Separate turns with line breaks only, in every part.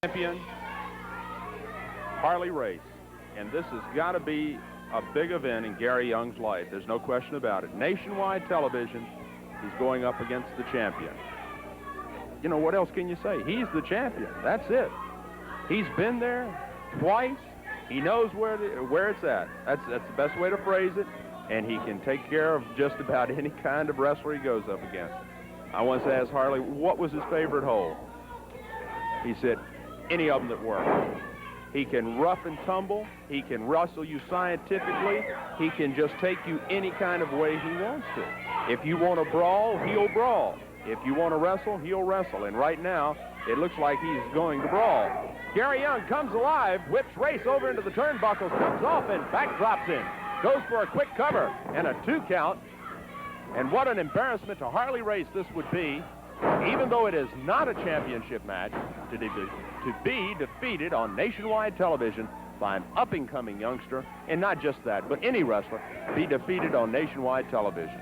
Champion, Harley race. And this has got to be a big event in Gary Young's life. There's no question about it. Nationwide television, he's going up against the champion. You know, what else can you say? He's the champion. That's it. He's been there twice. He knows where it's at. That's the best way to phrase it. And he can take care of just about any kind of wrestler he goes up against. I once asked Harley, what was his favorite hole? He said, any of them that work. He can rough and tumble. He can wrestle you scientifically. He can just take you any kind of way he wants to. If you want to brawl, he'll brawl. If you want to wrestle, he'll wrestle. And right now, it looks like he's going to brawl. Gary Young comes alive, whips Race over into the turnbuckles, comes off and backdrops in. Goes for a quick cover and a 2 count. And what an embarrassment to Harley Race this would be, even though it is not a championship match, to be defeated on nationwide television by an up-and-coming youngster, and not just that, but any wrestler, be defeated on nationwide television.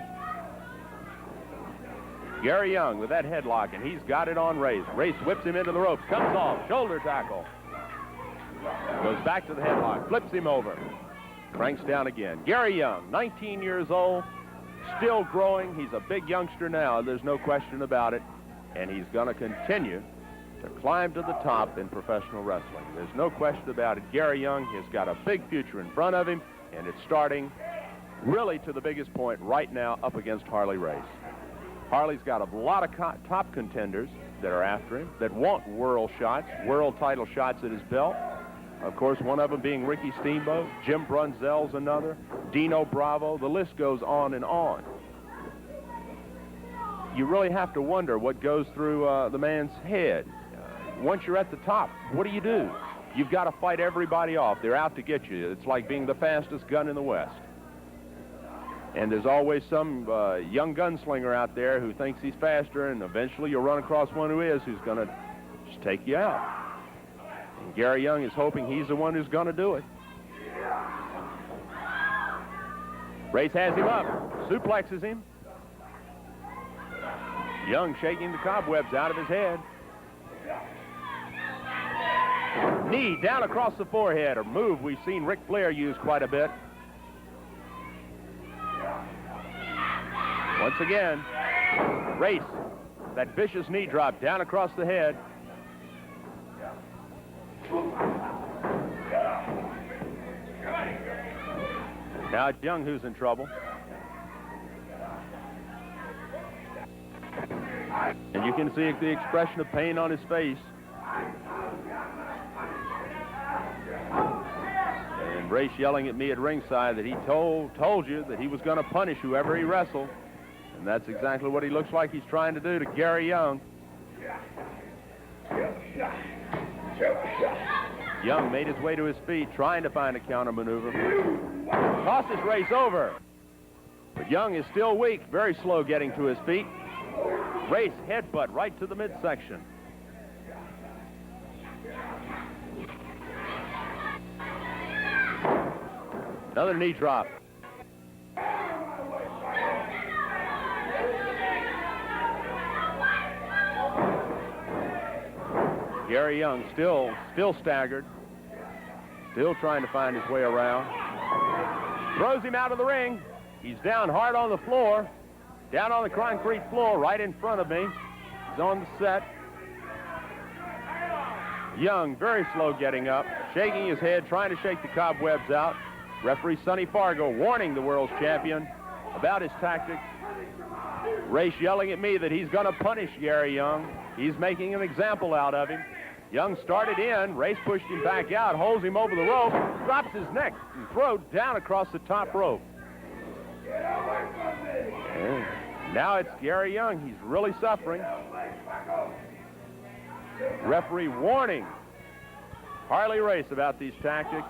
Gary Young with that headlock, and he's got it on Race. Race whips him into the ropes, comes off, shoulder tackle. Goes back to the headlock, flips him over, cranks down again. Gary Young, 19 years old, still growing. He's a big youngster now, there's no question about it. And he's going to continue to climb to the top in professional wrestling. There's no question about it. Gary Young has got a big future in front of him, and it's starting really to the biggest point right now up against Harley Race. Harley's got a lot of top contenders that are after him, that want world shots, world title shots at his belt. Of course, one of them being Ricky Steamboat. Jim Brunzell's another. Dino Bravo. The list goes on and on. You really have to wonder what goes through the man's head. Once you're at the top, what do? You've got to fight everybody off. They're out to get you. It's like being the fastest gun in the West. And there's always some young gunslinger out there who thinks he's faster, and eventually you'll run across one who is, who's going to just take you out. And Gary Young is hoping he's the one who's going to do it. Race has him up, suplexes him. Young shaking the cobwebs out of his head. Knee down across the forehead, a move we've seen Ric Flair use quite a bit. Once again, Race, that vicious knee drop down across the head. Now it's Young who's in trouble. And you can see the expression of pain on his face. And Race yelling at me at ringside that he told you that he was going to punish whoever he wrestled. And that's exactly what he looks like he's trying to do to Gary Young. Young made his way to his feet, trying to find a counter maneuver. Tosses Race over. But Young is still weak, very slow getting to his feet. Race headbutt right to the midsection. Another knee drop. Gary Young still staggered, still trying to find his way around. Throws him out of the ring. He's down hard on the floor, down on the concrete floor right in front of me. He's on the set. Young, very slow getting up, shaking his head, trying to shake the cobwebs out. Referee Sonny Fargo warning the world's champion about his tactics. Race yelling at me that he's going to punish Gary Young. He's making an example out of him. Young started in. Race pushed him back out, holds him over the rope, drops his neck and throat down across the top rope. And now it's Gary Young. He's really suffering. Referee warning Harley Race about these tactics.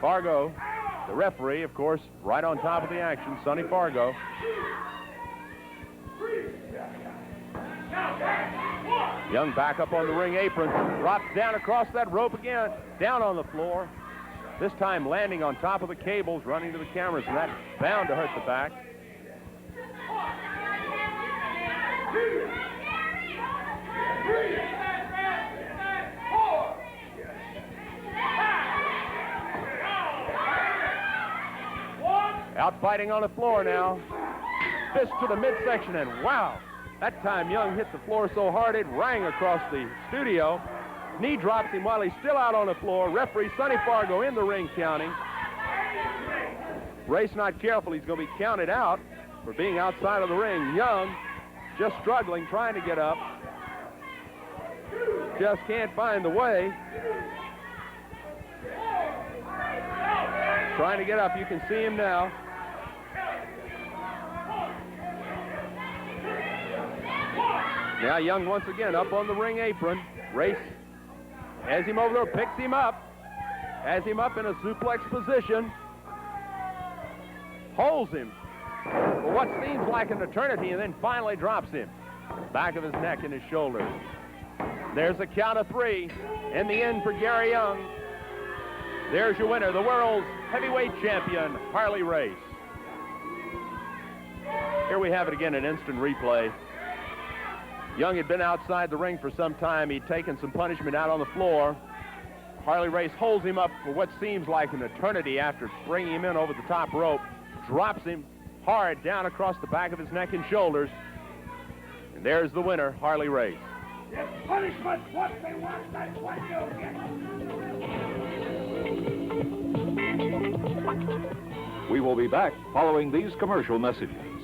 Fargo, the referee, of course, right on top of the action, Sonny Fargo. Young back up on the ring apron, drops down across that rope again, down on the floor. This time landing on top of the cables, running to the cameras, and that's bound to hurt the back. Out fighting on the floor now. Fist to the midsection, and wow, that time Young hit the floor so hard it rang across the studio. Knee drops him while he's still out on the floor. Referee Sonny Fargo in the ring counting. Race not careful, he's going to be counted out for being outside of the ring. Young just struggling, trying to get up. Just can't find the way. Trying to get up, you can see him now. Now Young once again up on the ring apron. Race has him over there, picks him up. Has him up in a suplex position. Holds him for what seems like an eternity and then finally drops him. Back of his neck and his shoulders. There's a count of 3 in the end for Gary Young. There's your winner, the world's heavyweight champion, Harley Race. Here we have it again, an instant replay. Young had been outside the ring for some time. He'd taken some punishment out on the floor. Harley Race holds him up for what seems like an eternity after bringing him in over the top rope. Drops him hard down across the back of his neck and shoulders. And there's the winner, Harley Race.
If punishment's what they want, that's what you'll get.
We will be back following these commercial messages.